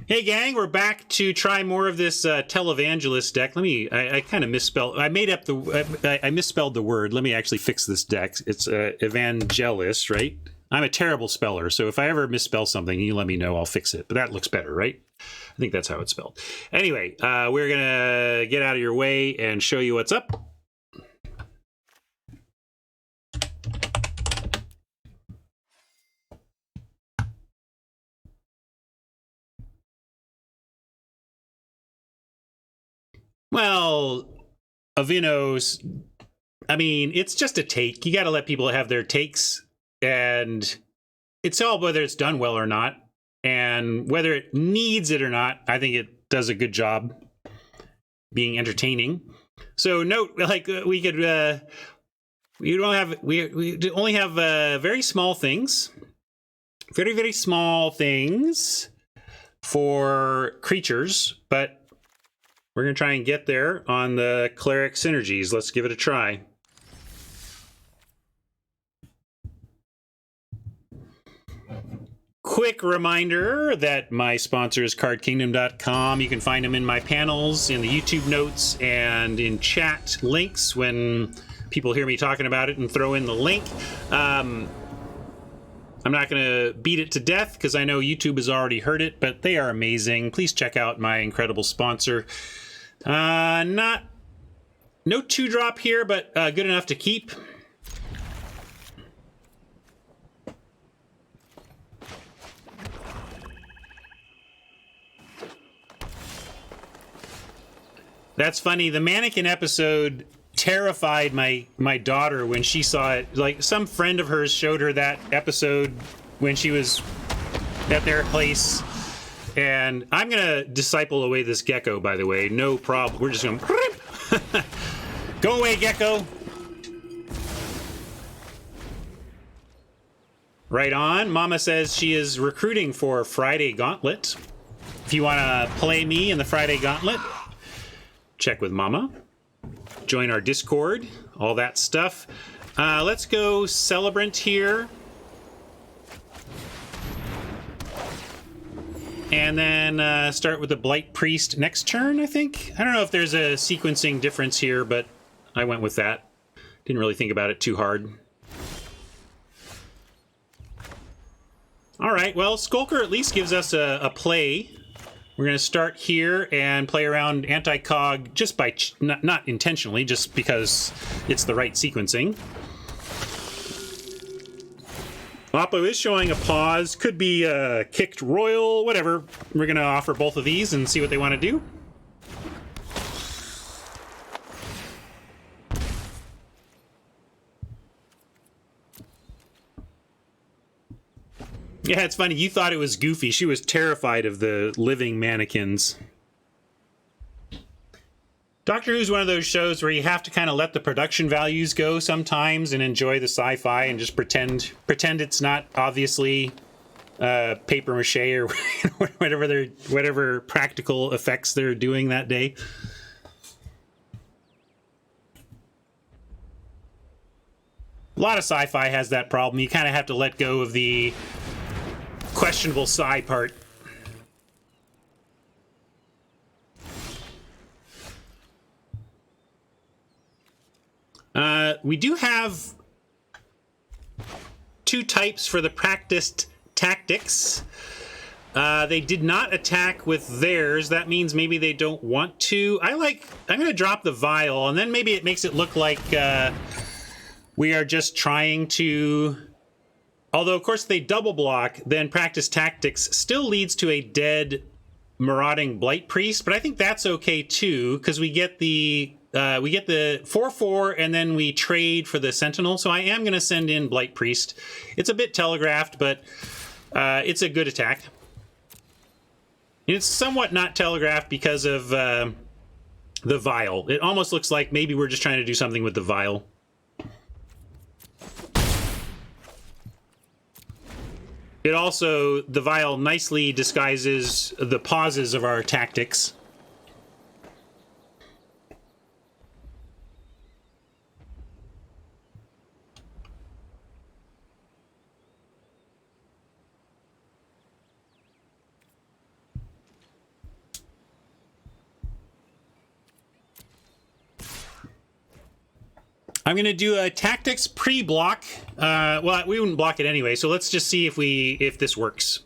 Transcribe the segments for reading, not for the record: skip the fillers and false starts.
Hey gang, we're back to try more of this Televangelist deck. I kind of misspelled. I misspelled the word. Let me actually fix this deck. It's Evangelist, right? I'm a terrible speller, so if I ever misspell something, you let me know. I'll fix it. But that looks better, right? I think that's how it's spelled. Anyway, we're gonna get out of your way and show you what's up. Well, Avino's, I mean, it's just a take. You got to let people have their takes, and it's all whether it's done well or not, and whether it needs it or not. I think it does a good job being entertaining. So note, like we could, we only have very small things, very small things for creatures, but we're going to try and get there on the cleric synergies. Let's give it a try. Quick reminder that my sponsor is cardkingdom.com. You can find them in my panels, in the YouTube notes, and in chat links when people hear me talking about it and throw in the link. I'm not going to beat it to death because I know YouTube has already heard it, but they are amazing. Please check out my incredible sponsor. No 2-drop here, but good enough to keep. That's funny. The mannequin episode terrified my daughter when she saw it. Like, some friend of hers showed her that episode when she was at their place. And I'm going to disciple away this gecko, by the way. No problem. We're just going to... Go away, gecko. Right on. Mama says she is recruiting for Friday Gauntlet. If you want to play me in the Friday Gauntlet, check with Mama. Join our Discord. All that stuff. Let's go Celebrant here. And then start with the Blight Priest next turn, I think. I don't know if there's a sequencing difference here, but I went with that. Didn't really think about it too hard. All right, well, Skulker at least gives us a play. We're going to start here and play around anti-cog just by, not intentionally, just because it's the right sequencing. Oppo is showing a pause. Could be kicked royal, whatever. We're going to offer both of these and see what they want to do. Yeah, it's funny. You thought it was goofy. She was terrified of the living mannequins. Doctor Who's one of those shows where you have to kind of let the production values go sometimes and enjoy the sci-fi and just pretend it's not obviously paper mache or whatever practical effects they're doing that day. A lot of sci-fi has that problem. You kind of have to let go of the questionable sci part. We do have 2 types for the practiced tactics. They did not attack with theirs. That means maybe they don't want to. I'm going to drop the vial, and then maybe it makes it look like we are just trying to... Although, of course, they double block, then practice tactics still leads to a dead marauding Blight Priest, but I think that's okay too, because we get the 4/4 and then we trade for the Sentinel. So I am going to send in Blight Priest. It's a bit telegraphed, but it's a good attack. And it's somewhat not telegraphed because of the vial. It almost looks like maybe we're just trying to do something with the vial. It also, the vial nicely disguises the pauses of our tactics. I'm going to do a tactics pre-block. Well, we wouldn't block it anyway, so let's just see if this works.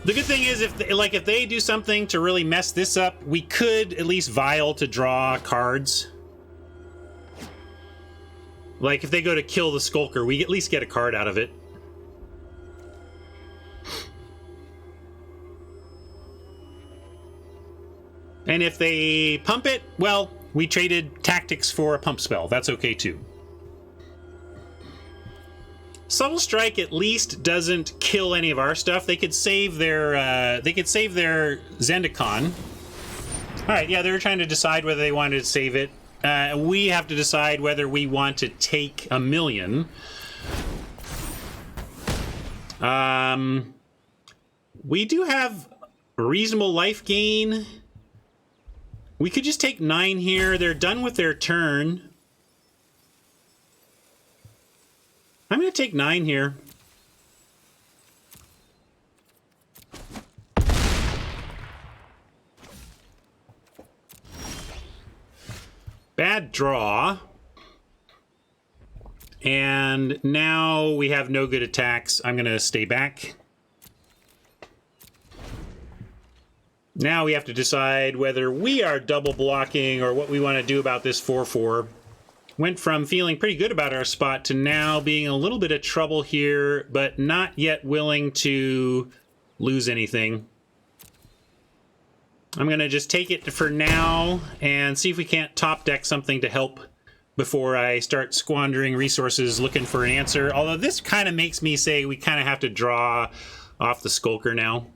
The good thing is, if they do something to really mess this up, we could at least vial to draw cards. Like, if they go to kill the Skulker, we at least get a card out of it. And if they pump it, well, we traded tactics for a pump spell. That's okay, too. Subtle Strike at least doesn't kill any of our stuff. They could save their Zendikar. All right, yeah, they were trying to decide whether they wanted to save it. We have to decide whether we want to take a million. We do have reasonable life gain. We could just take 9 here. They're done with their turn. I'm going to take 9 here. Bad draw. And now we have no good attacks. I'm going to stay back. Now we have to decide whether we are double blocking or what we want to do about this 4/4. Went from feeling pretty good about our spot to now being a little bit of trouble here, but not yet willing to lose anything. I'm going to just take it for now and see if we can't top deck something to help before I start squandering resources looking for an answer. Although this kind of makes me say we kind of have to draw off the Skulker now.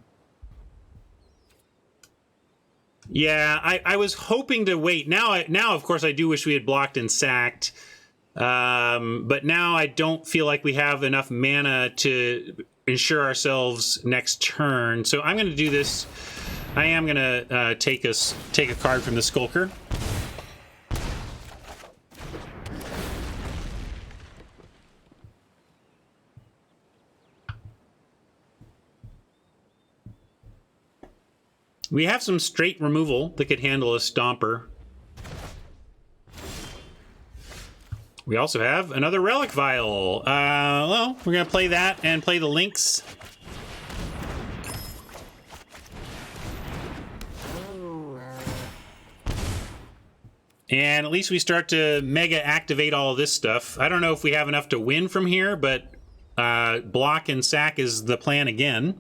Yeah, I was hoping to wait. Now, of course, I do wish we had blocked and sacked. But now I don't feel like we have enough mana to ensure ourselves next turn. So I'm going to do this. I am going to take a card from the Skulker. We have some straight removal that could handle a Stomper. We also have another Relic Vial. Well, we're going to play that and play the Lynx. And at least we start to mega activate all of this stuff. I don't know if we have enough to win from here, but block and sack is the plan again.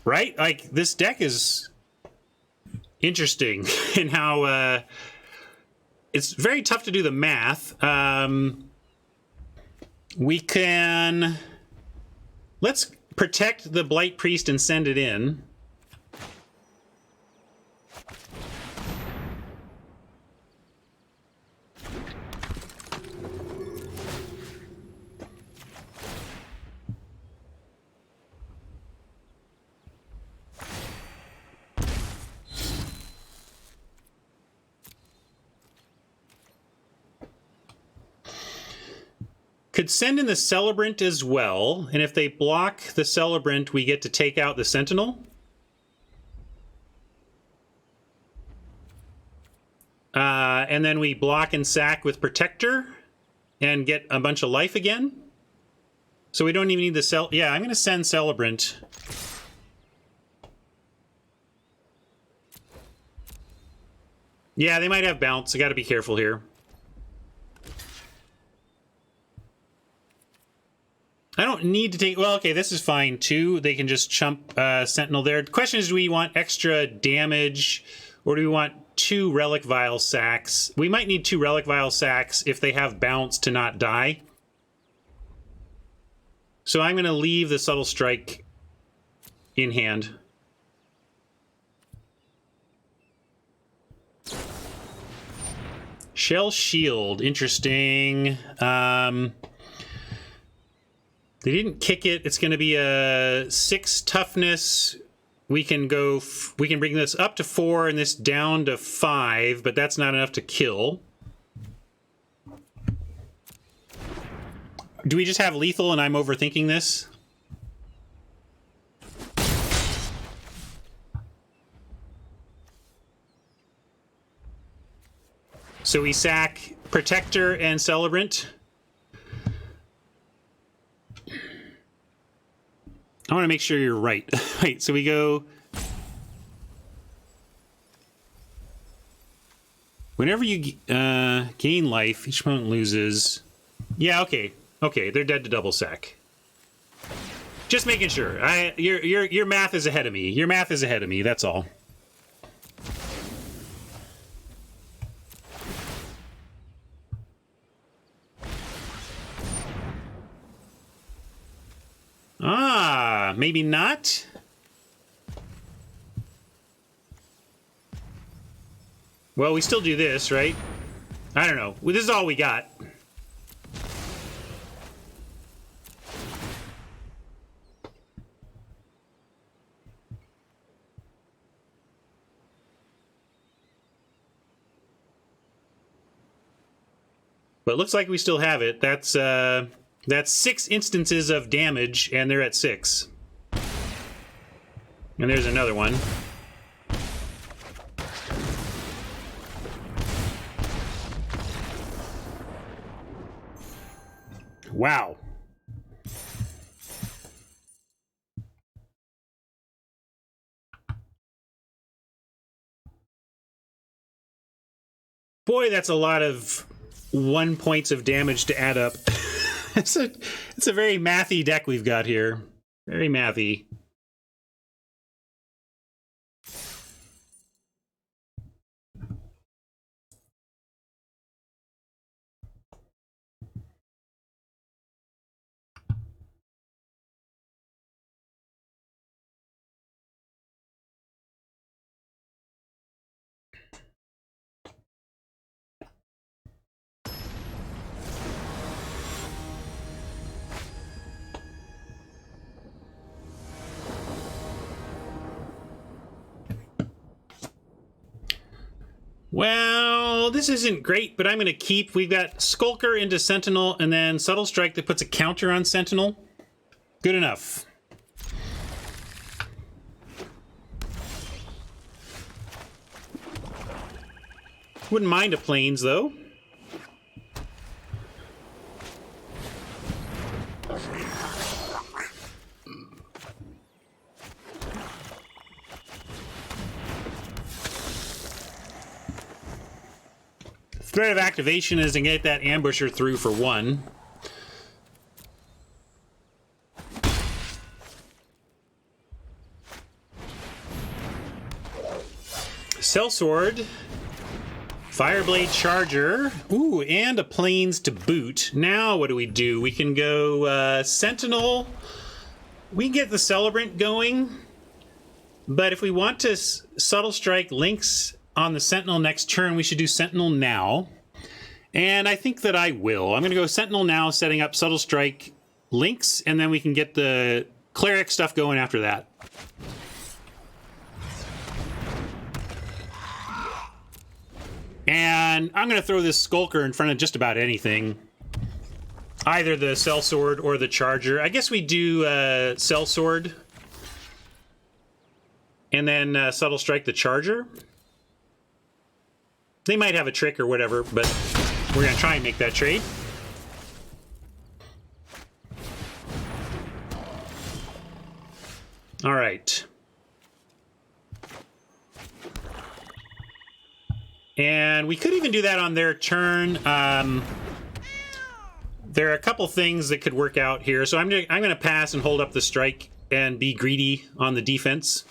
Right? Like, this deck is interesting in how it's very tough to do the math. We can... Let's protect the Blight Priest and send it in. Could send in the Celebrant as well, and if they block the Celebrant, we get to take out the Sentinel. And then we block and sack with Protector and get a bunch of life again. So we don't even need the Yeah, I'm going to send Celebrant. Yeah, they might have bounce. I got to be careful here. I don't need to take... Well, okay, this is fine, too. They can just chump Sentinel there. The question is, do we want extra damage, or do we want 2 Relic Vial sacks? We might need 2 Relic Vial sacks if they have bounce to not die. So I'm going to leave the Subtle Strike in hand. Shell Shield, interesting. They didn't kick it. It's going to be a 6 toughness. We can bring this up to 4 and this down to 5, but that's not enough to kill. Do we just have lethal and I'm overthinking this? So we sack Protector and Celebrant. I want to make sure you're right. Right, so we go... Whenever you gain life, each opponent loses... Yeah, okay. Okay, they're dead to double sack. Just making sure. Your math is ahead of me. Your math is ahead of me, that's all. Ah, maybe not? Well, we still do this, right? I don't know. Well, this is all we got. But it looks like we still have it. That's 6 instances of damage, and they're at 6. And there's another one. Wow. Boy, that's a lot of 1 points of damage to add up. It's a very mathy deck we've got here. Very mathy. Well, this isn't great, but I'm going to keep... We've got Skulker into Sentinel, and then Subtle Strike that puts a counter on Sentinel. Good enough. Wouldn't mind a Plains, though. Threat of activation is to get that ambusher through for 1. Sellsword. Fireblade Charger. Ooh, and a Plains to boot. Now what do? We can go Sentinel. We can get the Celebrant going. But if we want to Subtle Strike Lynx on the Sentinel next turn, we should do Sentinel now. And I think that I will. I'm going to go Sentinel now, setting up Subtle Strike Lynx, and then we can get the Cleric stuff going after that. And I'm going to throw this Skulker in front of just about anything. Either the Sellsword or the Charger. I guess we do Sellsword. And then Subtle Strike the Charger. They might have a trick or whatever, but we're going to try and make that trade. All right. And we could even do that on their turn. There are a couple things that could work out here. So I'm going to pass and hold up the strike and be greedy on the defense.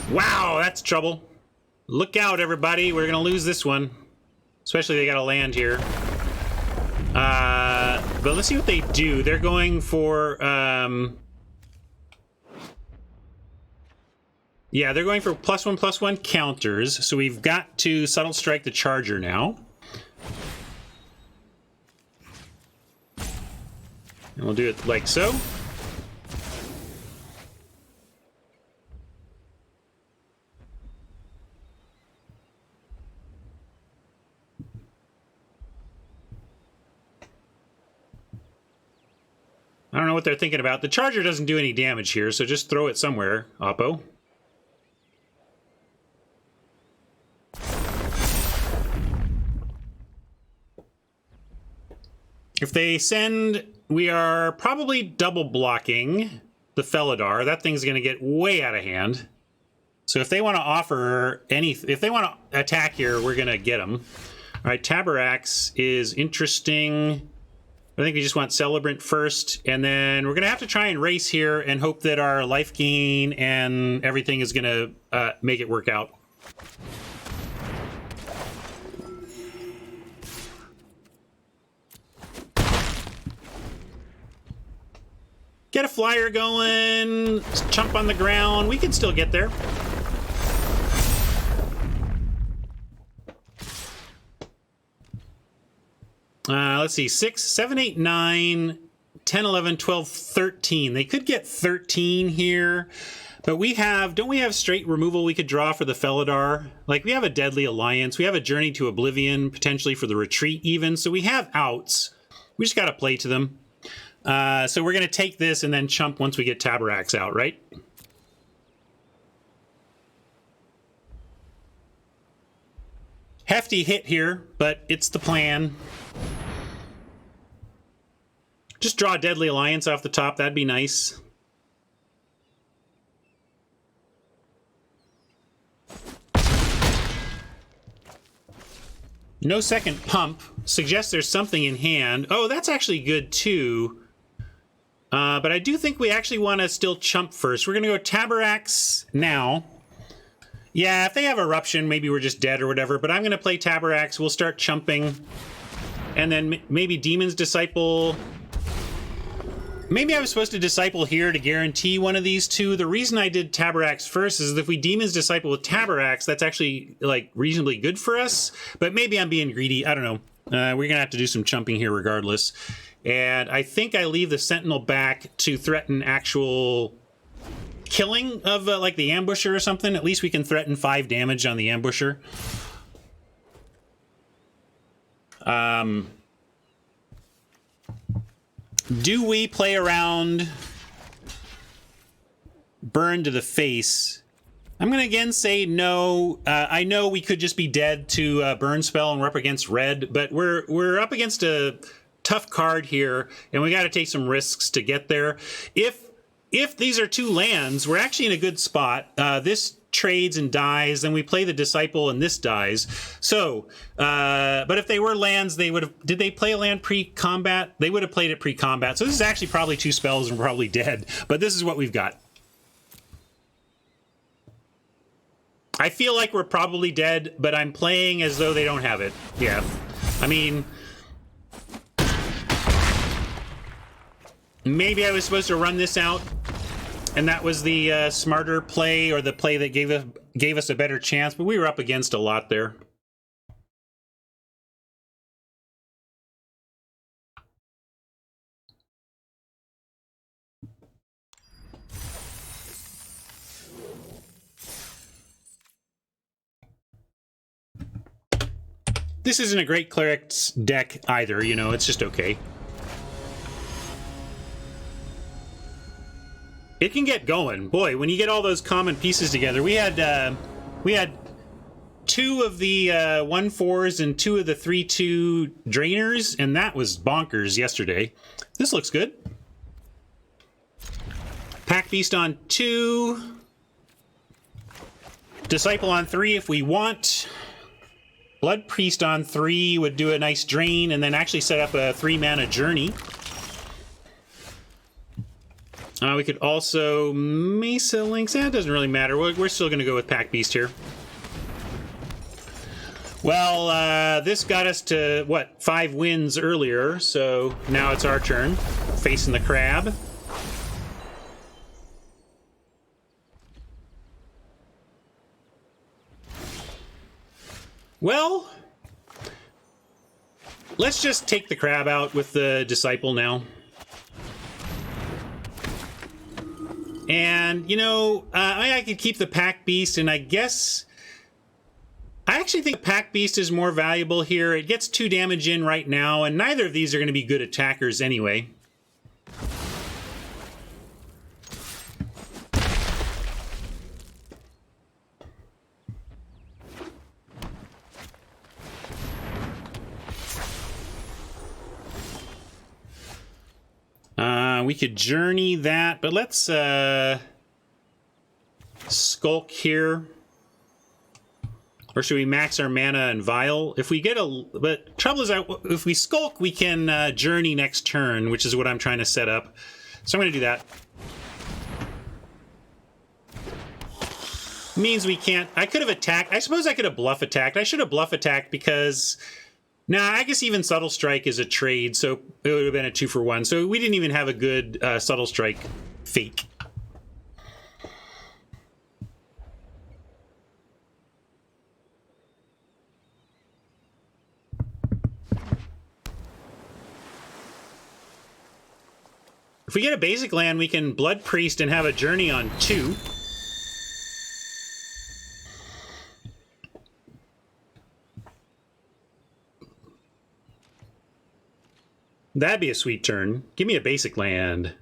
Wow, that's trouble. Look out, everybody. We're going to lose this one. Especially they got to land here. but let's see what they do. They're going for, yeah, they're going for +1/+1 counters, so we've got to Subtle Strike the Charger now. And we'll do it like so. I don't know what they're thinking about. The Charger doesn't do any damage here, so just throw it somewhere, Oppo. If they send, we are probably double blocking the Felidar. That thing's going to get way out of hand. So if they want to offer if they want to attack here, we're going to get them. All right, Tabarax is interesting. I think we just want Celebrant first, and then we're going to have to try and race here and hope that our life gain and everything is going to make it work out. Get a flyer going, chump on the ground. We can still get there. Let's see, 6, 7, 8, 9, 10, 11, 12, 13. They could get 13 here, but we have, don't we have straight removal we could draw for the Felidar? Like, we have a Deadly Alliance, we have a Journey to Oblivion, potentially for the Retreat even, so we have outs. We just got to play to them. So we're going to take this and then chump once we get Tabarax out, right? Hefty hit here, but it's the plan. Just draw Deadly Alliance off the top. That'd be nice. No second pump. Suggests there's something in hand. Oh, that's actually good too. But I do think we actually want to still chump first. We're going to go Tabarax now. Yeah, if they have Eruption, maybe we're just dead or whatever. But I'm going to play Tabarax. We'll start chumping. And then maybe Demon's Disciple. Maybe I was supposed to Disciple here to guarantee one of these two. The reason I did Tabarax first is if we Demon's Disciple with Tabarax, that's actually like reasonably good for us. But maybe I'm being greedy. I don't know. We're going to have to do some chumping here regardless. And I think I leave the Sentinel back to threaten actual killing of like the Ambusher or something. At least we can threaten 5 damage on the Ambusher. Do we play around Burn to the face? I'm going to again say no. I know we could just be dead to Burn spell and we're up against red, but we're up against a tough card here, and we got to take some risks to get there. If these are 2 lands, we're actually in a good spot. This trades and dies, then we play the Disciple and this dies. So, but if they were lands, they would have... Did they play a land pre-combat? They would have played it pre-combat. So this is actually probably 2 spells and we're probably dead. But this is what we've got. I feel like we're probably dead, but I'm playing as though they don't have it. Yeah. I mean... Maybe I was supposed to run this out, and that was the smarter play, or the play that gave us a better chance, but we were up against a lot there. This isn't a great Cleric's deck either, you know, it's just okay. It can get going. Boy, when you get all those common pieces together, we had 2 of the 1/4s and 2 of the 3/2 drainers, and that was bonkers yesterday. This looks good. Pack Beast on 2. Disciple on 3 if we want. Blood Priest on 3 would do a nice drain and then actually set up a 3-mana Journey. We could also Mesa Lynx. That doesn't really matter. We're still going to go with Pack Beast here. Well, this got us to, what, 5 wins earlier, so now it's our turn, facing the crab. Well, let's just take the crab out with the disciple now. And, you know, I could keep the pack beast, and I guess... I actually think the pack beast is more valuable here. It gets 2 damage in right now, and neither of these are going to be good attackers anyway. We could journey that, but let's skulk here. Or should we max our mana and vial? If we get a... But trouble is, if we skulk, we can journey next turn, which is what I'm trying to set up. So I'm going to do that. Means we can't... I could have attacked... I suppose I could have bluff attacked. I should have bluff attacked because... Nah, I guess even Subtle Strike is a trade, so it would have been a 2-for-1. So we didn't even have a good Subtle Strike fake. If we get a basic land, we can Blood Priest and have a journey on 2. That'd be a sweet turn. Give me a basic land.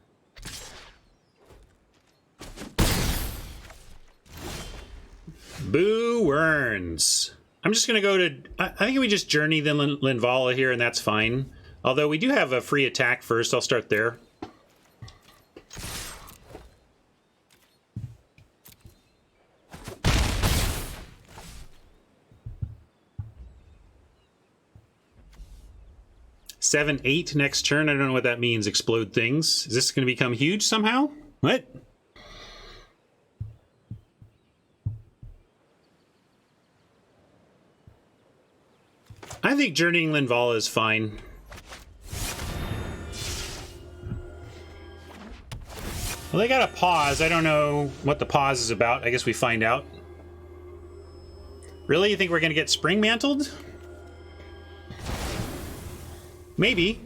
Boo Werns. I'm just going to go to... I think we just journey the Linvala here, and that's fine. Although we do have a free attack first. I'll start there. Seven, 8 next turn. I don't know what that means. Explode things. Is this going to become huge somehow? What? I think journeying Linvala is fine. Well, they got a pause. I don't know what the pause is about. I guess we find out. Really? You think we're going to get spring mantled? Maybe.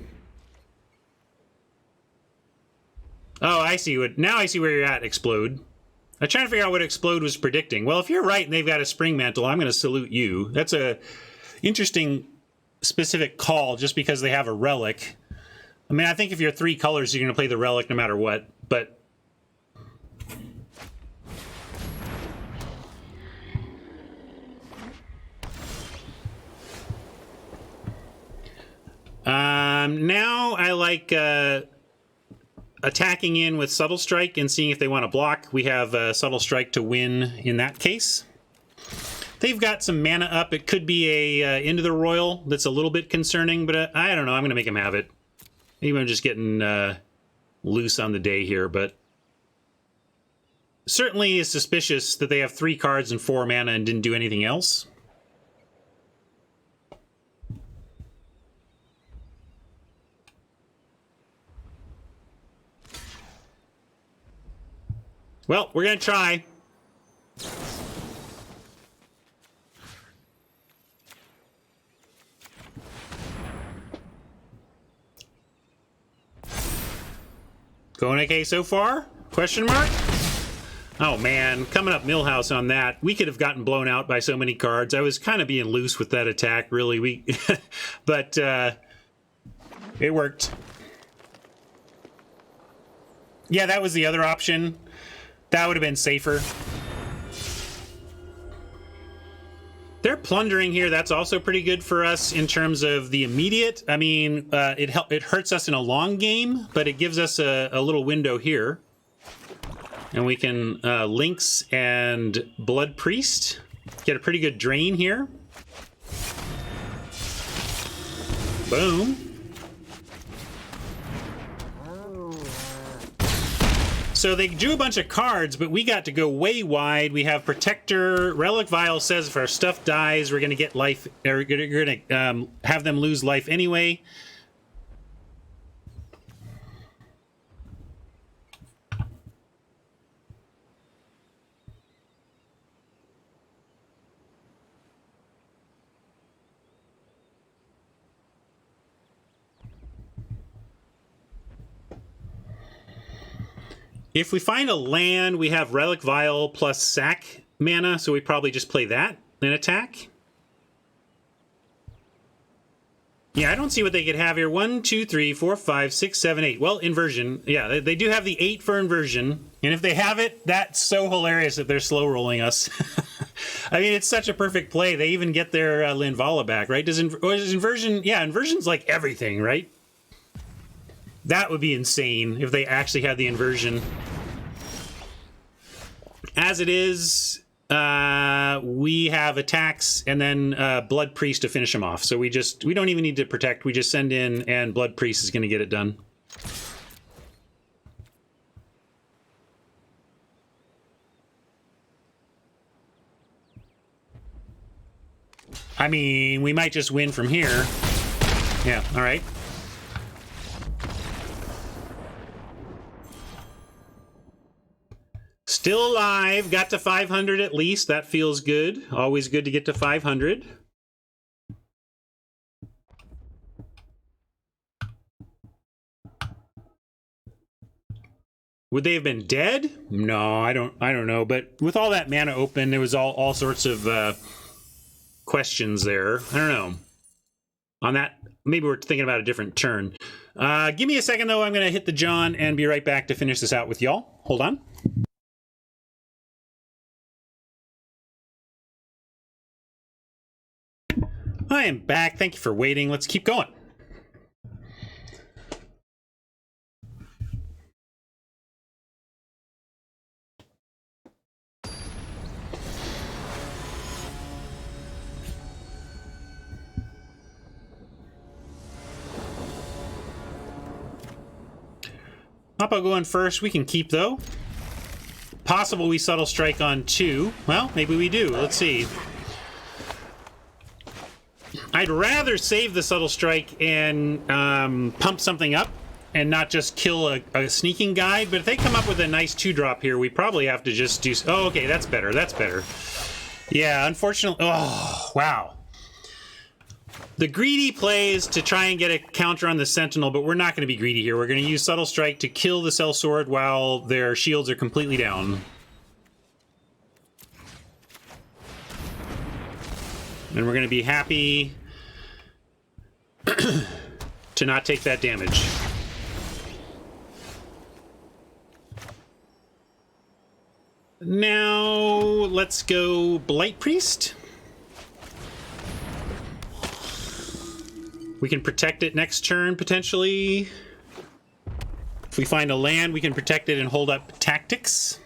Oh, I see what... Now I see where you're at, Explode. I'm trying to figure out what Explode was predicting. Well, if you're right and they've got a spring mantle, I'm going to salute you. That's a interesting specific call just because they have a relic. I mean, I think if you're 3 colors, you're going to play the relic no matter what, but... Now I like attacking in with Subtle Strike and seeing if they want to block. We have Subtle Strike to win in that case. They've got some mana up. It could be a Into the Royal that's a little bit concerning, but I don't know. I'm going to make them have it. Maybe I'm just getting loose on the day here, but certainly is suspicious that they have 3 cards and 4 mana and didn't do anything else. Well, we're going to try. Going okay so far? Question mark? Oh man, coming up Millhouse on that. We could have gotten blown out by so many cards. I was kind of being loose with that attack, really. But it worked. Yeah, that was the other option. That would have been safer. They're plundering here. That's also pretty good for us in terms of the immediate. I mean, it hurts us in a long game, but it gives us a little window here. And we can Lynx and Blood Priest. Get a pretty good drain here. Boom. So they drew a bunch of cards, but we got to go way wide. We have Protector. Relic Vial says if our stuff dies, we're going to get life. Or you're going to have them lose life anyway. If we find a land, we have Relic Vial plus sack mana, so we probably just play that and attack. Yeah, I don't see what they could have here. 1, 2, 3, 4, 5, 6, 7, 8. Well, inversion. Yeah, they do have the 8 for inversion. And if they have it, that's so hilarious that they're slow rolling us. I mean, it's such a perfect play. They even get their Linvala back, right? Does inversion... Yeah, inversion's like everything, right? That would be insane if they actually had the inversion. As it is, we have attacks and then Blood Priest to finish them off. So we don't even need to protect. We just send in and Blood Priest is going to get it done. I mean, we might just win from here. Yeah, all right. Still alive, got to 500 at least. That feels good. Always good to get to 500. Would they have been dead? No, I don't know. But with all that mana open, there was all sorts of questions there. I don't know. On that, maybe we're thinking about a different turn. Give me a second, though. I'm going to hit the John and be right back to finish this out with y'all. Hold on. I am back. Thank you for waiting. Let's keep going. Papa going first. We can keep, though. Possible we Subtle Strike on 2. Well, maybe we do. Let's see. I'd rather save the Subtle Strike and pump something up and not just kill a sneaking guide. But if they come up with a nice 2-drop here, we probably have to just do... Oh, okay, that's better. That's better. Yeah, unfortunately... Oh, wow. The greedy play is to try and get a counter on the Sentinel, but we're not going to be greedy here. We're going to use Subtle Strike to kill the Sellsword while their shields are completely down. And we're going to be happy to not take that damage. Now, let's go Blight Priest. We can protect it next turn, potentially. If we find a land, we can protect it and hold up Tactics.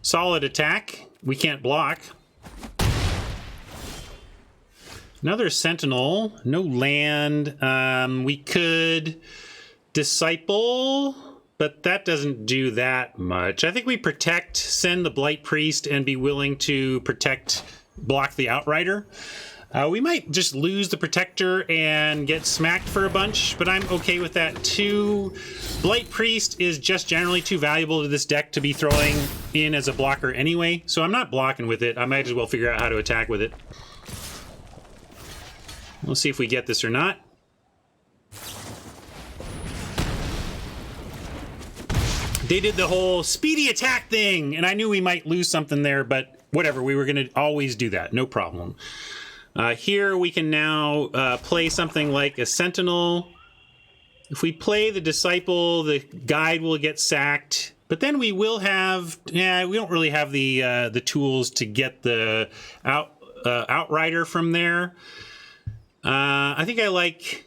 Solid attack. We can't block. Another Sentinel. No land. We could Disciple, but that doesn't do that much. I think we protect, send the Blight Priest, and be willing to protect, block the Outrider. We might just lose the Protector and get smacked for a bunch, but I'm okay with that too. Blight Priest is just generally too valuable to this deck to be throwing in as a blocker anyway, so I'm not blocking with it. I might as well figure out how to attack with it. We'll see if we get this or not. They did the whole speedy attack thing, and I knew we might lose something there, but whatever, we were going to always do that, no problem. Here we can now play something like a Sentinel. If we play the Disciple, the guide will get sacked, but then we will have, we don't really have the tools to get the Outrider from there. I think I like...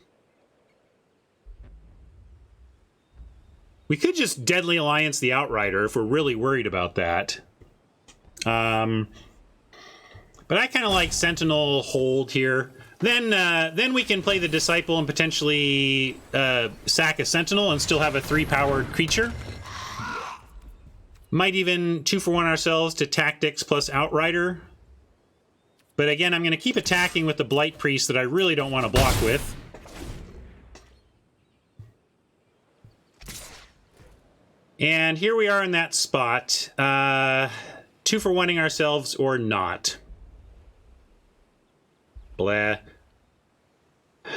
We could just Deadly Alliance the Outrider if we're really worried about that. But I kind of like Sentinel hold here. Then we can play the Disciple and potentially sack a Sentinel and still have a 3-powered creature. Might even 2-for-1 ourselves to Tactics plus Outrider. But again, I'm going to keep attacking with the Blight Priest that I really don't want to block with. And here we are in that spot. 2-for-1ing ourselves or not. Blah. I'm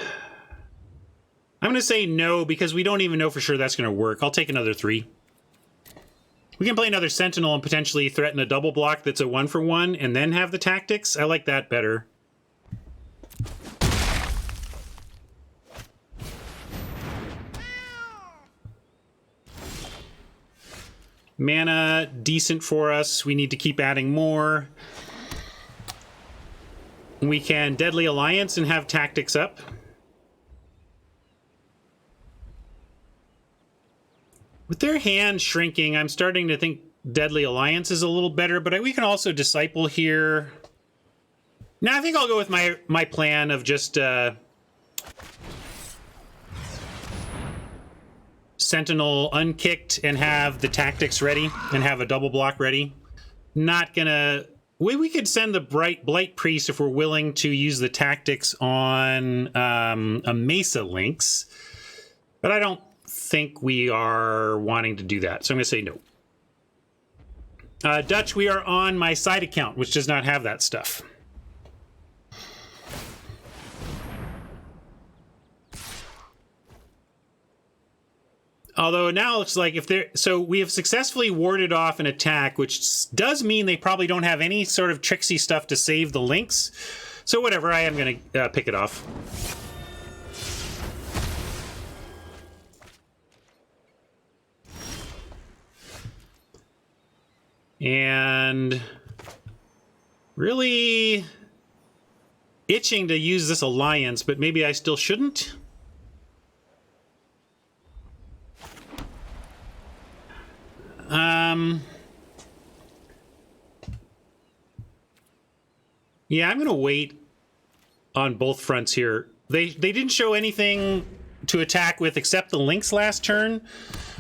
going to say no because we don't even know for sure that's going to work. I'll take another 3. We can play another Sentinel and potentially threaten a double block that's a 1-for-1 and then have the Tactics. I like that better. Mana, decent for us. We need to keep adding more. We can Deadly Alliance and have Tactics up. With their hand shrinking, I'm starting to think Deadly Alliance is a little better, but we can also Disciple here. Now, I think I'll go with my plan of just Sentinel unkicked and have the Tactics ready and have a double block ready. Not gonna... We could send the Blight Priest if we're willing to use the Tactics on a Mesa Lynx, but I don't think we are wanting to do that, so I'm going to say no. Dutch, we are on my side account, which does not have that stuff. Although now it looks like if they're... So we have successfully warded off an attack, which does mean they probably don't have any sort of tricksy stuff to save the Lynx. So whatever, I am going to pick it off. And really itching to use this alliance, but maybe I still shouldn't. Yeah, I'm going to wait on both fronts here. They didn't show anything to attack with except the Lynx last turn.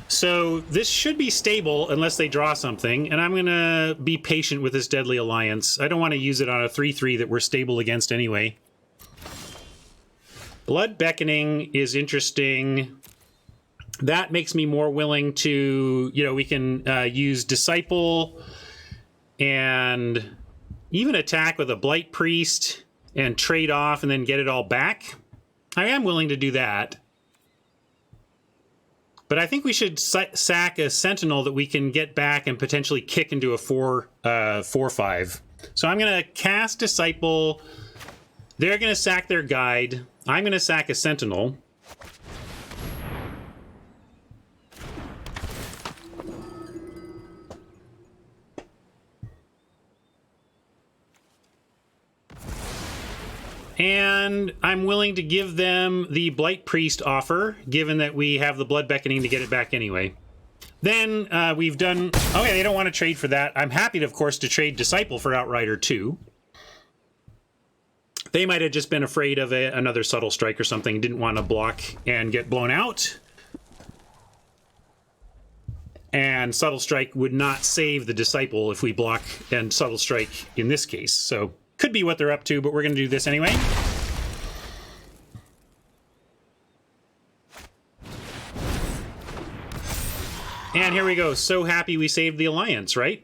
So this should be stable unless they draw something. And I'm going to be patient with this Deadly Alliance. I don't want to use it on a 3-3 that we're stable against anyway. Blood Beckoning is interesting. That makes me more willing to, we can use Disciple and even attack with a Blight Priest and trade off and then get it all back. I am willing to do that. But I think we should sack a Sentinel that we can get back and potentially kick into a 4/5. So I'm going to cast Disciple. They're going to sack their Guide. I'm going to sack a Sentinel. And I'm willing to give them the Blight Priest offer, given that we have the Blood Beckoning to get it back anyway. Then we've done... Okay, they don't want to trade for that. I'm happy, of course, to trade Disciple for Outrider too. They might have just been afraid of another Subtle Strike or something, didn't want to block and get blown out. And Subtle Strike would not save the Disciple if we block and Subtle Strike in this case. So... could be what they're up to, but we're going to do this anyway. And here we go. So happy we saved the Alliance, right?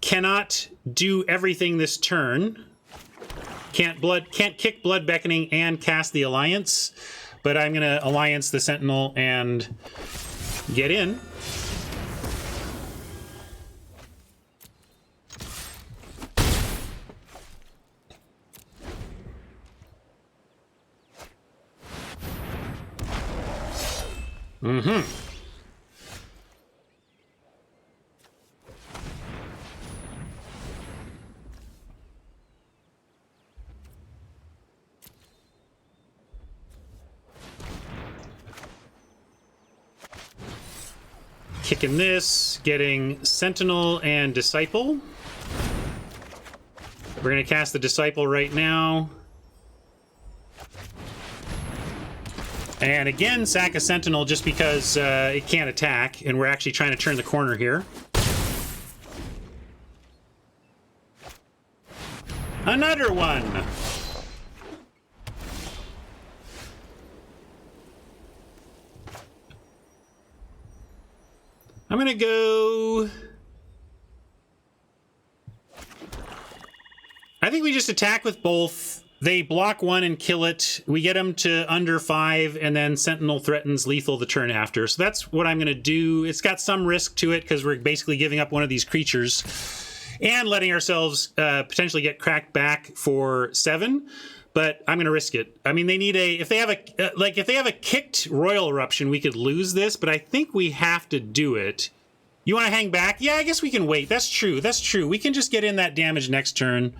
Cannot do everything this turn. Can't kick Blood Beckoning and cast the Alliance, but I'm going to Alliance the Sentinel and get in. Mm-hmm. kicking this, getting Sentinel and Disciple. We're going to cast the Disciple right now. And again, sack a Sentinel just because it can't attack, and we're actually trying to turn the corner here. Another one! I'm gonna go... I think we just attack with both. They block one and kill it. We get them to under 5, and then Sentinel threatens lethal the turn after. So that's what I'm going to do. It's got some risk to it because we're basically giving up one of these creatures and letting ourselves potentially get cracked back for 7. But I'm going to risk it. I mean, they need a... If they have a if they have a kicked Royal Eruption, we could lose this, but I think we have to do it. You want to hang back? Yeah, I guess we can wait. That's true. That's true. We can just get in that damage next turn.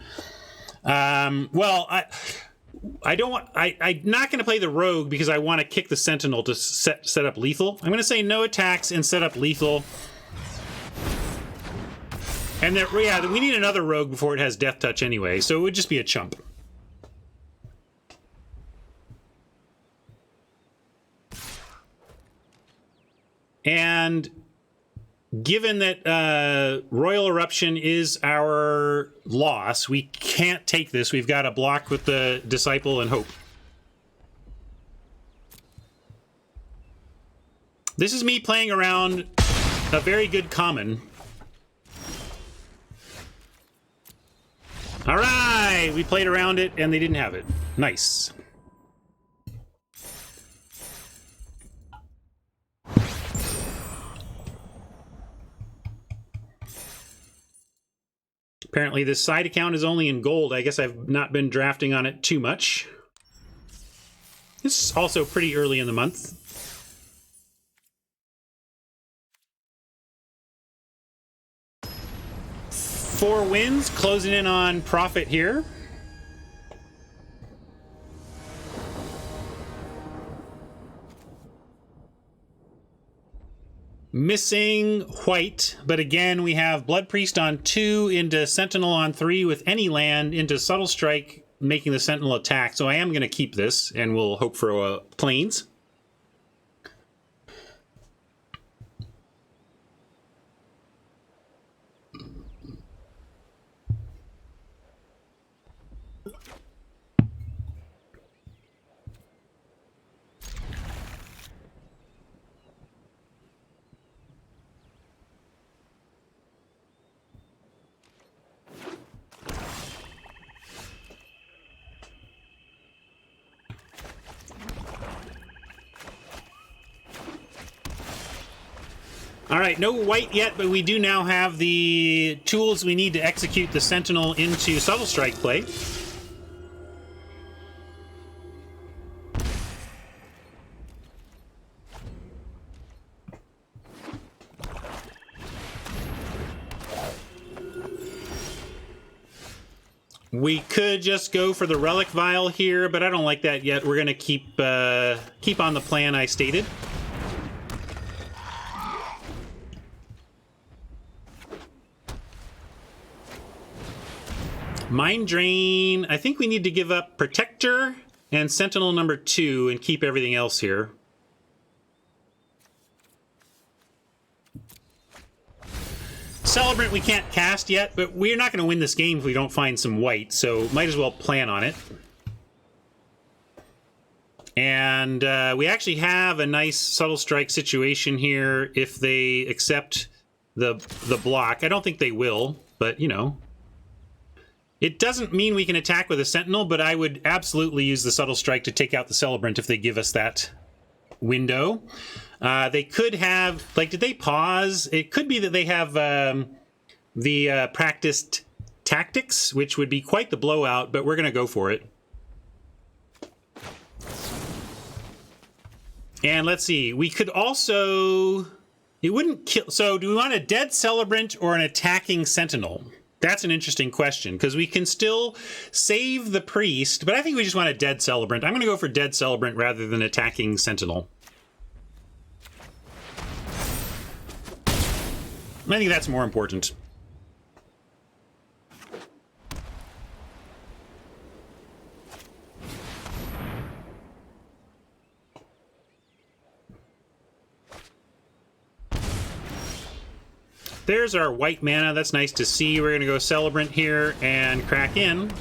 Well, I don't want... I'm not going to play the Rogue because I want to kick the Sentinel to set up lethal. I'm going to say no attacks and set up lethal. And then, yeah, we need another Rogue before it has Death Touch anyway, so it would just be a chump. And given that Royal Eruption is our loss, we can't take this. We've got to block with the Disciple and hope. This is me playing around a very good common. All right, we played around it and they didn't have it. Nice. Apparently this side account is only in gold. I guess I've not been drafting on it too much. It's also pretty early in the month. Four wins, closing in on profit here. Missing white, but again, we have Blood Priest on 2, into Sentinel on 3 with any land, into Subtle Strike, making the Sentinel attack. So I am going to keep this, and we'll hope for Plains. All right, no white yet, but we do now have the tools we need to execute the Sentinel into Subtle Strike play. We could just go for the Relic Vial here, but I don't like that yet. We're going to keep on the plan I stated. Mind Drain. I think we need to give up Protector and Sentinel number 2 and keep everything else here. Celebrant we can't cast yet, but we're not going to win this game if we don't find some white, so might as well plan on it. And we actually have a nice Subtle Strike situation here if they accept the block. I don't think they will, but you know. It doesn't mean we can attack with a Sentinel, but I would absolutely use the Subtle Strike to take out the Celebrant if they give us that window. They could have, like, did they pause? It could be that they have the practiced tactics, which would be quite the blowout, but we're going to go for it. And let's see, we could also, it wouldn't kill, so do we want a dead Celebrant or an attacking Sentinel? That's an interesting question, because we can still save the Priest, but I think we just want a dead Celebrant. I'm going to go for dead Celebrant rather than attacking Sentinel. I think that's more important. There's our white mana. That's nice to see. We're going to go Celebrant here and crack in.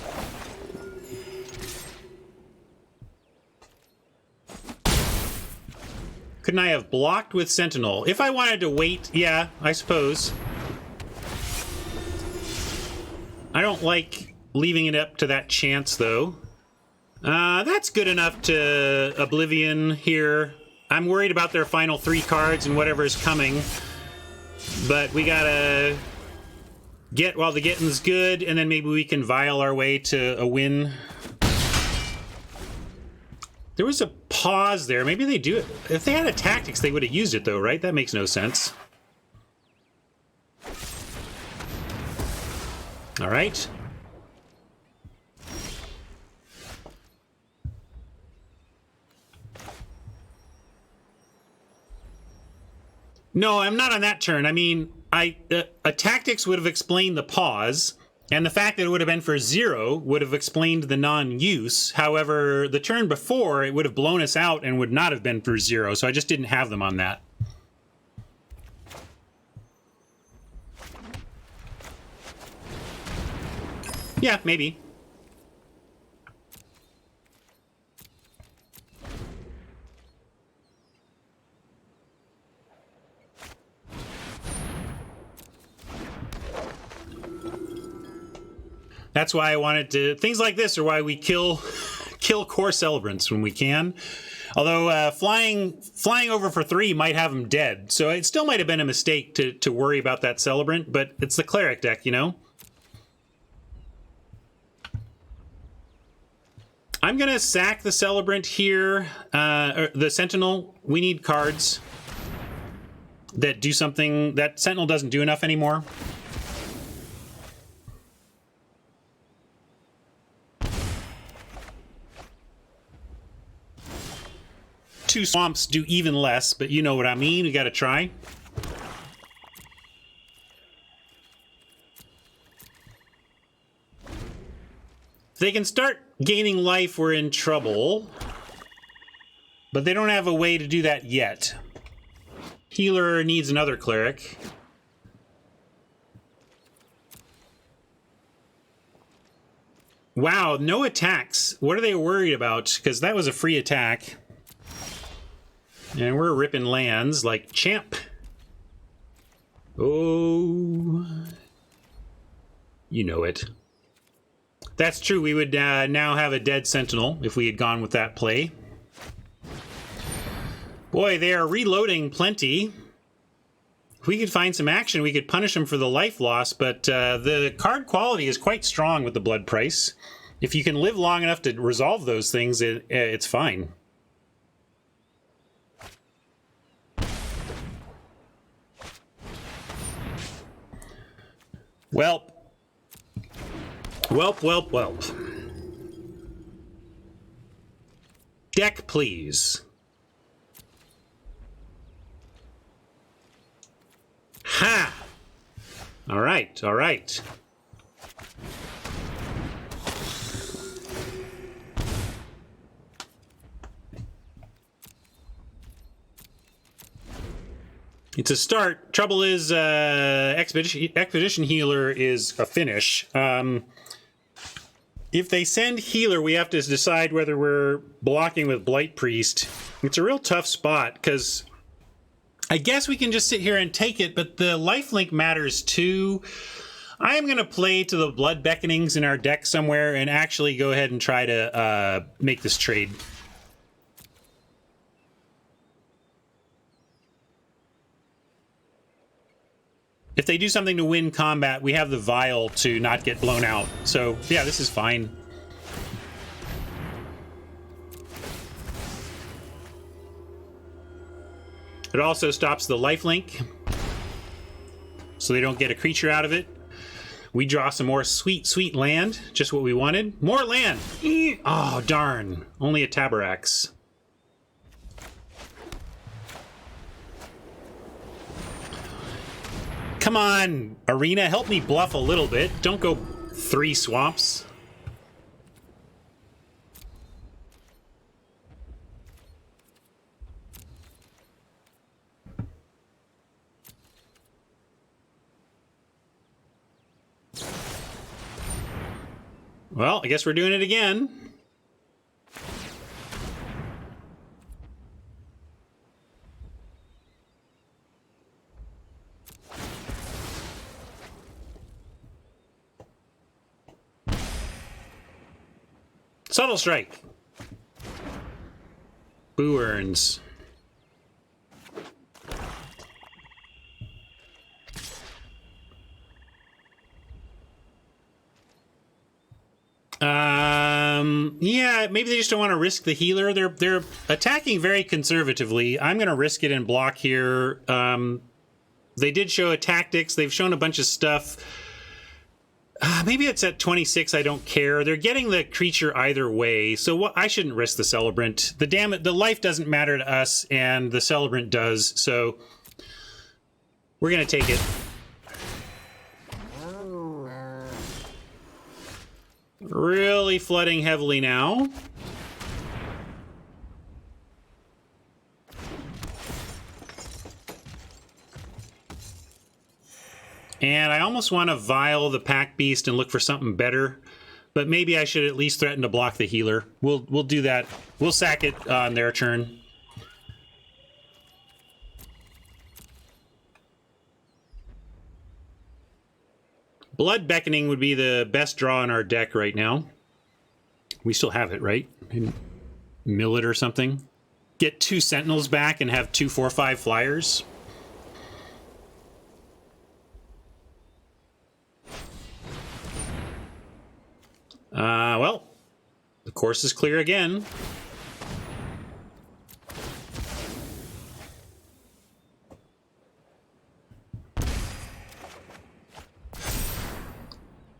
Couldn't I have blocked with Sentinel? If I wanted to wait, yeah, I suppose. I don't like leaving it up to that chance, though. That's good enough to Oblivion here. I'm worried about their final 3 cards and whatever's coming. But we gotta get while the getting's good, and then maybe we can vial our way to a win. There was a pause there. Maybe they do it. If they had a tactics, they would have used it, though, right? That makes no sense. All right. No, I'm not on that turn. I mean, a tactics would have explained the pause, and the fact that it would have been for 0 would have explained the non-use. However, the turn before, it would have blown us out and would not have been for 0, so I just didn't have them on that. Yeah, maybe. That's why I wanted to... Things like this are why we kill core Celebrants when we can. Although flying over for 3 might have them dead. So it still might have been a mistake to worry about that Celebrant, but it's the Cleric deck, you know? I'm going to sack the Celebrant here. Or the Sentinel. We need cards that do something that Sentinel doesn't do enough anymore. Two swamps do even less, but you know what I mean. We got to try. If they can start gaining life, we're in trouble. But they don't have a way to do that yet. Healer needs another cleric. Wow, no attacks. What are they worried about? Because that was a free attack. And we're ripping lands like champ. Oh. You know it. That's true. We would now have a dead Sentinel if we had gone with that play. Boy, they are reloading plenty. If we could find some action, we could punish them for the life loss, but the card quality is quite strong with the blood price. If you can live long enough to resolve those things, it's fine. Welp. Welp, welp, welp. Deck, please. Ha! All right, all right. It's a start. Trouble is, Expedition Healer is a finish. If they send Healer, we have to decide whether we're blocking with Blight Priest. It's a real tough spot, because I guess we can just sit here and take it, but the lifelink matters too. I am going to play to the Blood Beckonings in our deck somewhere and actually go ahead and try to make this trade. If they do something to win combat, we have the Vial to not get blown out. So, yeah, this is fine. It also stops the lifelink, so they don't get a creature out of it. We draw some more sweet, sweet land. Just what we wanted. More land! Oh, darn. Only a Tabarax. Come on, Arena, help me bluff a little bit. Don't go 3 swamps. Well, I guess we're doing it again. Subtle Strike. Boo earns. Yeah, maybe they just don't want to risk the healer. They're attacking very conservatively. I'm going to risk it and block here. They did show a tactics. They've shown a bunch of stuff. Maybe it's at 26. I don't care. They're getting the creature either way, so I shouldn't risk the Celebrant. The life doesn't matter to us, and the Celebrant does. So we're going to take it. Really flooding heavily now. And I almost want to Vial the Pack Beast and look for something better. But maybe I should at least threaten to block the healer. We'll do that. We'll sack it on their turn. Blood Beckoning would be the best draw in our deck right now. We still have it, right? Mill it or something. Get 2 Sentinels back and have 2 4/5 flyers. Well, the course is clear again.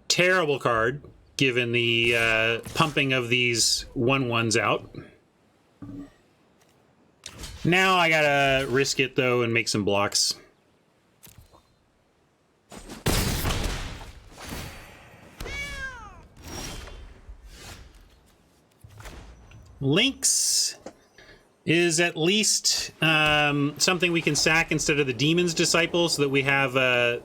Terrible card, given the pumping of these 1/1s out. Now I gotta risk it, though, and make some blocks. Lynx is at least something we can sack instead of the Demon's Disciple so that we have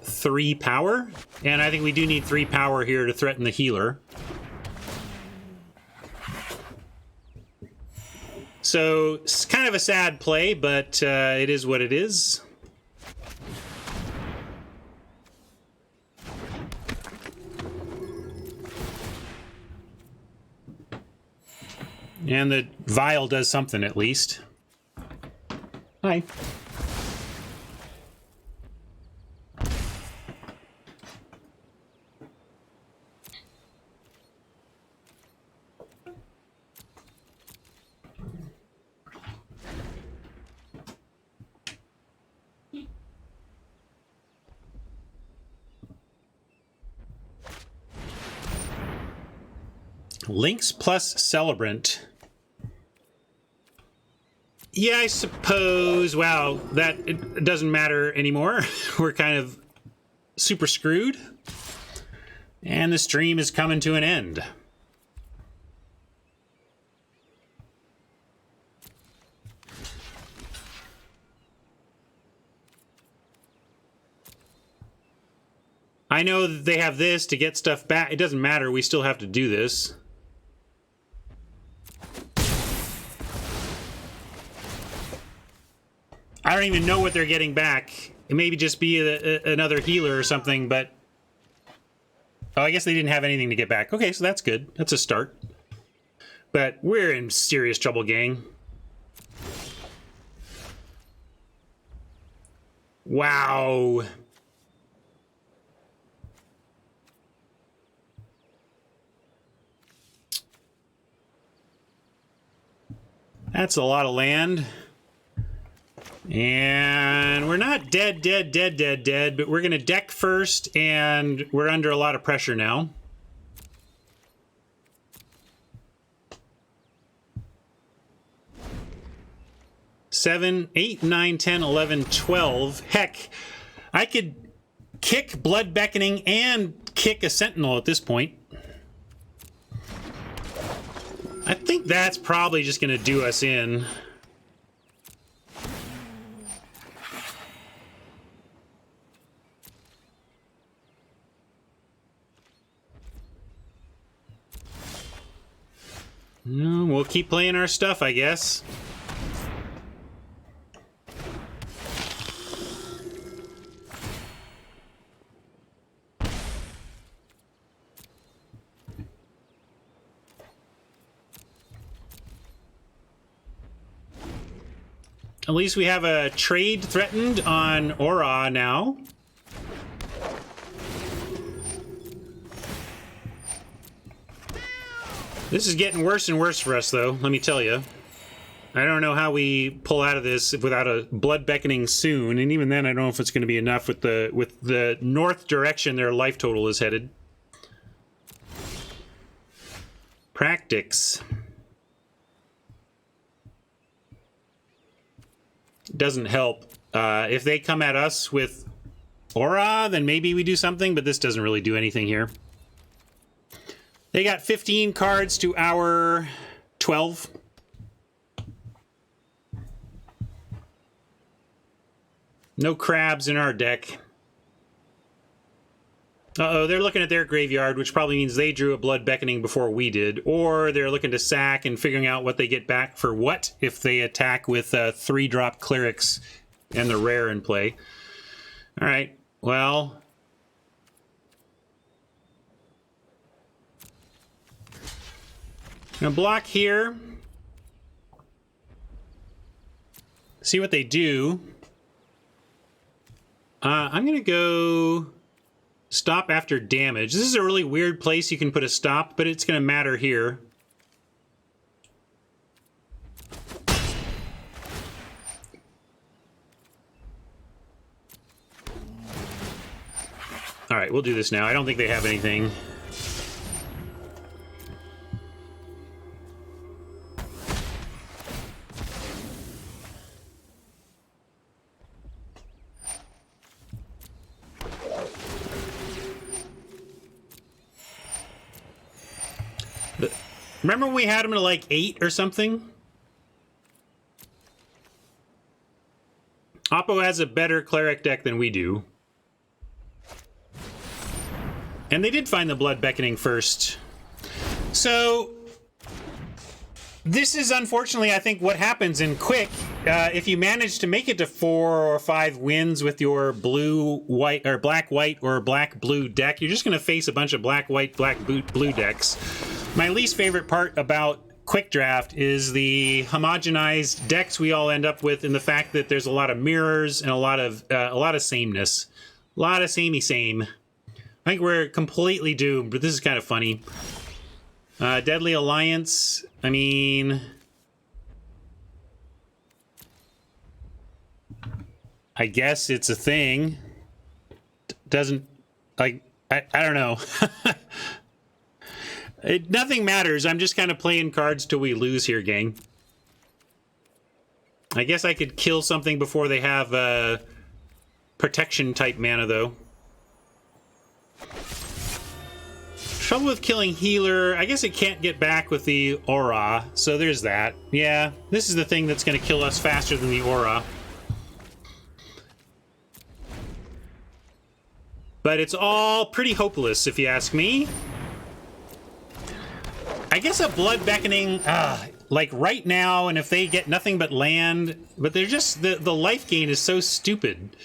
3 power. And I think we do need 3 power here to threaten the healer. So it's kind of a sad play, but it is what it is. And the Vial does something at least. Hi. Lynx plus Celebrant. Yeah, I suppose. Wow, it doesn't matter anymore. We're kind of super screwed. And the stream is coming to an end. I know that they have this to get stuff back. It doesn't matter. We still have to do this. I don't even know what they're getting back. It may just be another healer or something, but... Oh, I guess they didn't have anything to get back. Okay, so that's good. That's a start. But we're in serious trouble, gang. Wow. That's a lot of land. And we're not dead, but we're going to deck first, and we're under a lot of pressure now. Seven, 8, 9, 10, 11, 12. Heck, I could kick Blood Beckoning and kick a Sentinel at this point. I think that's probably just going to do us in. No, we'll keep playing our stuff, I guess. At least we have a trade threatened on Aura now. This is getting worse and worse for us, though, let me tell you. I don't know how we pull out of this without a Blood Beckoning soon, and even then I don't know if it's going to be enough with the north direction their life total is headed. Practice. Doesn't help. If they come at us with Aura, then maybe we do something, but this doesn't really do anything here. They got 15 cards to our 12. No crabs in our deck. Uh-oh, they're looking at their graveyard, which probably means they drew a Blood Beckoning before we did. Or they're looking to sack and figuring out what they get back for what if they attack with 3-drop Clerics and the rare in play. All right, well... Gonna block here. See what they do. I'm gonna go stop after damage. This is a really weird place you can put a stop, but it's gonna matter here. All right, we'll do this now. I don't think they have anything. Remember when we had him at like 8 or something? Oppo has a better Cleric deck than we do. And they did find the Blood Beckoning first. So, this is unfortunately, I think, what happens in Quick. If you manage to make it to 4 or 5 wins with your blue-white, or black-white, or black-blue deck, you're just going to face a bunch of black-white, black-blue decks. My least favorite part about Quick Draft is the homogenized decks we all end up with, and the fact that there's a lot of mirrors and a lot of sameness, a lot of samey. I think we're completely doomed, but this is kind of funny. Deadly Alliance. I mean, I guess it's a thing. Doesn't like I don't know. Nothing matters. I'm just kind of playing cards till we lose here, gang. I guess I could kill something before they have protection type mana, though. Trouble with killing healer. I guess it can't get back with the aura, so there's that. Yeah, this is the thing that's going to kill us faster than the aura. But it's all pretty hopeless, if you ask me. I guess a Blood Beckoning, like right now, and if they get nothing but land, but they're just, the life gain is so stupid.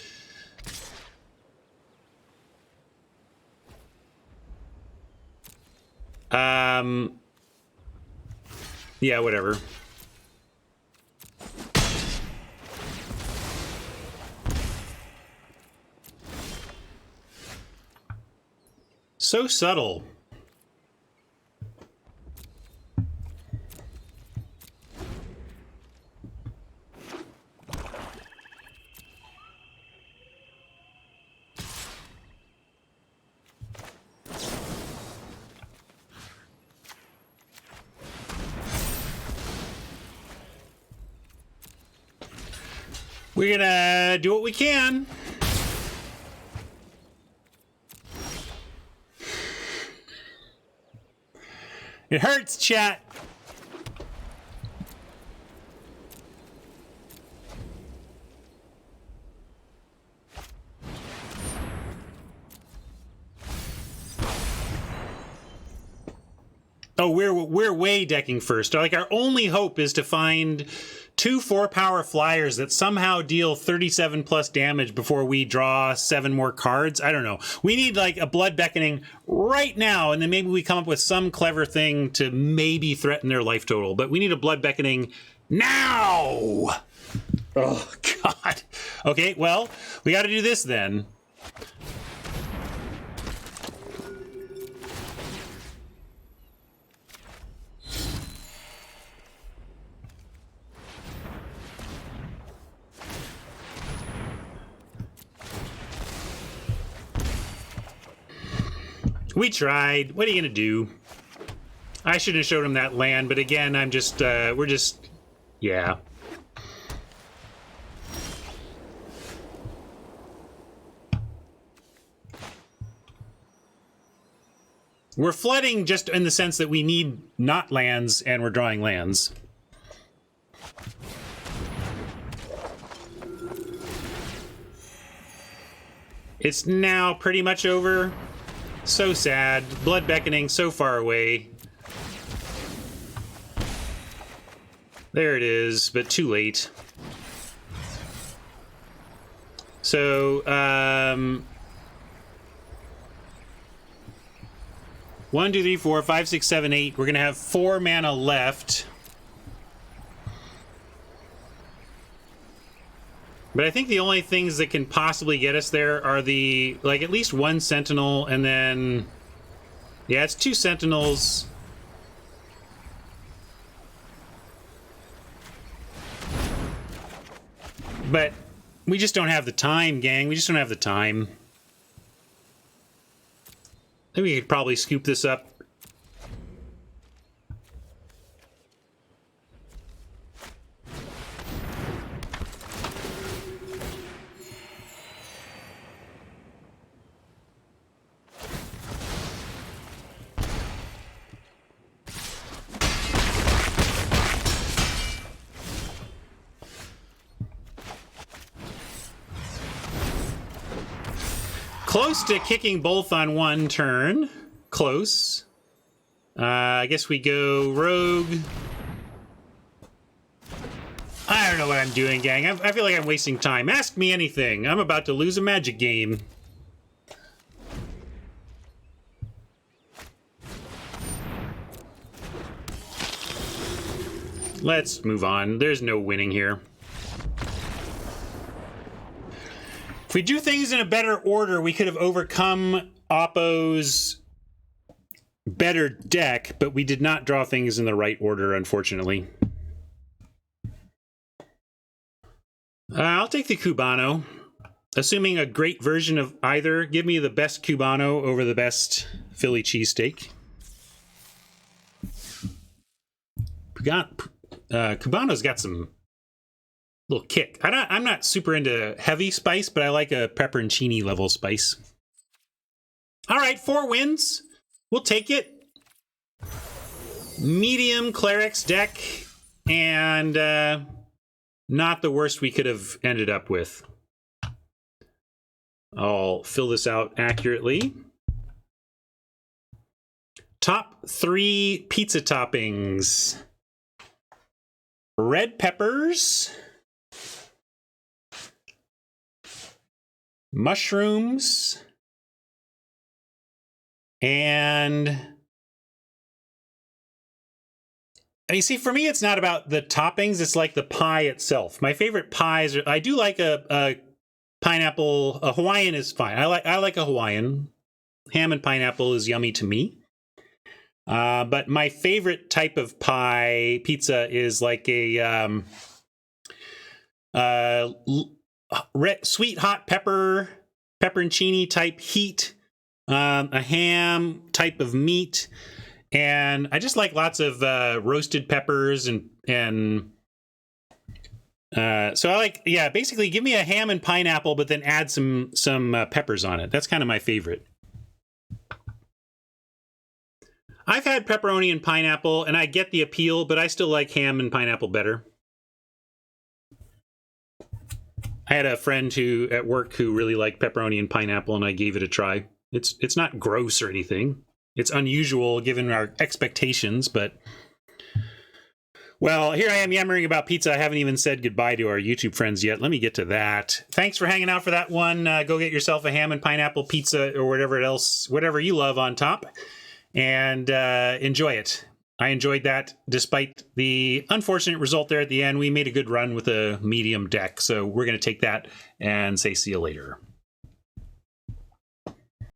Yeah, whatever. So subtle. We're gonna do what we can. It hurts, chat. Oh, we're way decking first. Like, our only hope is to find 2 4-power flyers that somehow deal 37 plus damage before we draw 7 more cards. I don't know. We need like a Blood Beckoning right now, and then maybe we come up with some clever thing to maybe threaten their life total. But we need a Blood Beckoning now. Oh, God. Okay, well, we got to do this then. We tried. What are you gonna do? I shouldn't have showed him that land, but again, I'm just, we're just, yeah. We're flooding just in the sense that we need not lands and we're drawing lands. It's now pretty much over. So sad. Blood Beckoning so far away. There it is, but too late. So, 1, 2, 3, 4, 5, 6, 7, 8. We're gonna have 4 mana left. But I think the only things that can possibly get us there are the, like, at least 1 Sentinel, and then, yeah, it's 2 Sentinels. But we just don't have the time, gang. We just don't have the time. I think we could probably scoop this up. Close to kicking both on 1 turn. Close. I guess we go Rogue. I don't know what I'm doing, gang. I feel like I'm wasting time. Ask me anything. I'm about to lose a Magic game. Let's move on. There's no winning here. If we do things in a better order, we could have overcome Oppo's better deck, but we did not draw things in the right order, unfortunately. I'll take the Cubano. Assuming a great version of either. Give me the best Cubano over the best Philly cheesesteak. Cubano's got some little kick. I'm not super into heavy spice, but I like a pepperoncini level spice. All right, 4 wins. We'll take it. Medium Cleric's deck, and not the worst we could have ended up with. I'll fill this out accurately. Top 3 pizza toppings. Red peppers, mushrooms, and you see, for me, it's not about the toppings. It's like the pie itself. My favorite pies are, I do like a pineapple. A Hawaiian is fine. I like a Hawaiian. Ham and pineapple is yummy to me. But my favorite type of pie pizza is like a sweet hot pepperoncini type heat, a ham type of meat, and I just like lots of roasted peppers and so I like, yeah, basically give me a ham and pineapple, but then add some peppers on it. That's kind of my favorite. I've had pepperoni and pineapple, and I get the appeal, but I still like ham and pineapple better. I had a friend who at work who really liked pepperoni and pineapple, and I gave it a try. It's not gross or anything. It's unusual given our expectations, but... Well, here I am yammering about pizza. I haven't even said goodbye to our YouTube friends yet. Let me get to that. Thanks for hanging out for that one. Go get yourself a ham and pineapple pizza or whatever you love on top, and enjoy it. I enjoyed that despite the unfortunate result there at the end. We made a good run with a medium deck, so we're going to take that and say see you later.